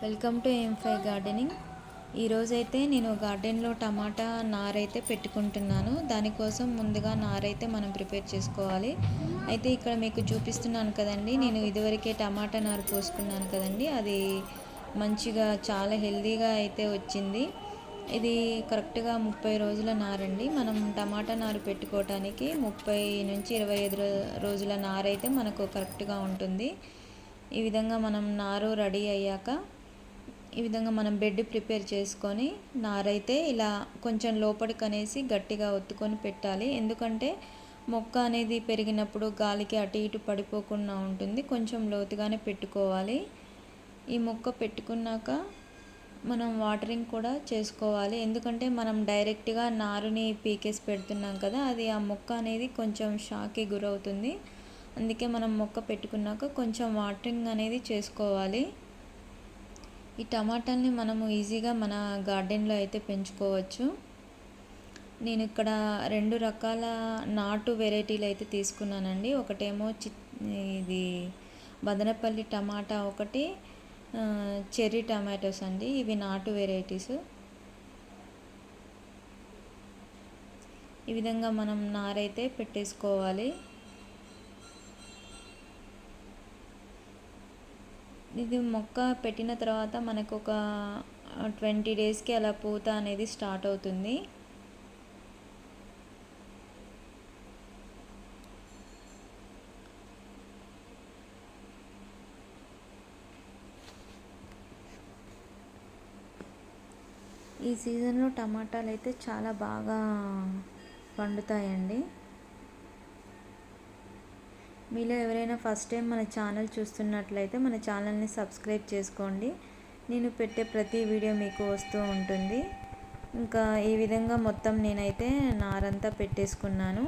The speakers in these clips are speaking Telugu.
Welcome to M5 gardening. ఈరోజైతే నేను గార్డెన్లో టమాటా నారైతే పెట్టుకుంటున్నాను. దానికోసం ముందుగా నారైతే మనం ప్రిపేర్ చేసుకోవాలి. అయితే ఇక్కడ మీకు చూపిస్తున్నాను కదండి, నేను ఇదివరకే టమాటా నారు పోసుకున్నాను కదండి, అది మంచిగా చాలా హెల్దీగా అయితే వచ్చింది. ఇది కరెక్ట్గా 30 రోజుల నారండి. మనం టమాటా నారు పెట్టుకోవటానికి 30 నుంచి 25 రోజుల నారైతే మనకు కరెక్ట్గా ఉంటుంది. ఈ విధంగా మనం నారు రెడీ అయ్యాక ఈ విధంగా మనం బెడ్ ప్రిపేర్ చేసుకొని నారైతే ఇలా కొంచెం లోపలికి అనేసి గట్టిగా ఒత్తుకొని పెట్టాలి. ఎందుకంటే మొక్క అనేది పెరిగినప్పుడు గాలికి అటు ఇటు పడిపోకుండా ఉంటుంది. కొంచెం లోతుగానే పెట్టుకోవాలి. ఈ మొక్క పెట్టుకున్నాక మనం వాటరింగ్ కూడా చేసుకోవాలి. ఎందుకంటే మనం డైరెక్ట్గా నారుని పీకేసి పెడుతున్నాం కదా, అది ఆ మొక్క అనేది కొంచెం షాక్కి గురవుతుంది. అందుకే మనం మొక్క పెట్టుకున్నాక కొంచెం వాటరింగ్ అనేది చేసుకోవాలి. ఈ టమాటాలని మనము ఈజీగా మన గార్డెన్లో అయితే పెంచుకోవచ్చు. నేను ఇక్కడ 2 రకాల నాటు వెరైటీలు అయితే తీసుకున్నానండి. ఒకటేమో ఇది బదనపల్లి టమాటా, ఒకటి చెర్రీ టమాటోస్ అండి. ఇవి నాటు వెరైటీస్. ఈ విధంగా మనం నారైతే పెట్టేసుకోవాలి. ఇది మొక్క పెట్టిన తర్వాత మనకు ఒక 20 డేస్కి అలా పూత అనేది స్టార్ట్ అవుతుంది. ఈ సీజన్లో టమాటాలు అయితే చాలా బాగా పండుతాయండి. మీలో ఎవరైనా ఫస్ట్ టైం మన ఛానల్ చూస్తున్నట్లయితే మన ఛానల్ని సబ్స్క్రైబ్ చేసుకోండి. నేను పెట్టే ప్రతి వీడియో మీకు వస్తూ ఉంటుంది. ఇంకా ఈ విధంగా మొత్తం నేనైతే నారంతా పెట్టేసుకున్నాను.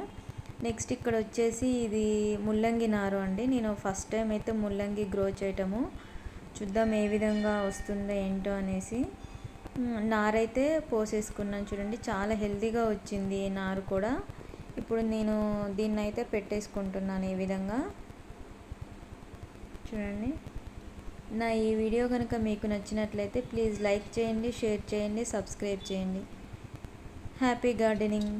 నెక్స్ట్ ఇక్కడ వచ్చేసి ఇది ముల్లంగి నారు అండి. నేను ఫస్ట్ టైం అయితే ముల్లంగి గ్రో చేయటము. చూద్దాం ఏ విధంగా వస్తుందో ఏంటో అనేసి. నారైతే పోసేసుకున్నాను. చూడండి, చాలా హెల్తీగా వచ్చింది ఈ నారు కూడా. ఇప్పుడు నేను దీన్ని అయితే పెట్టేసుకుంటున్నాను ఈ విధంగా. చూడండి, నా ఈ వీడియో కనుక మీకు నచ్చినట్లయితే ప్లీజ్ లైక్ చేయండి, షేర్ చేయండి, సబ్స్క్రైబ్ చేయండి. Happy gardening.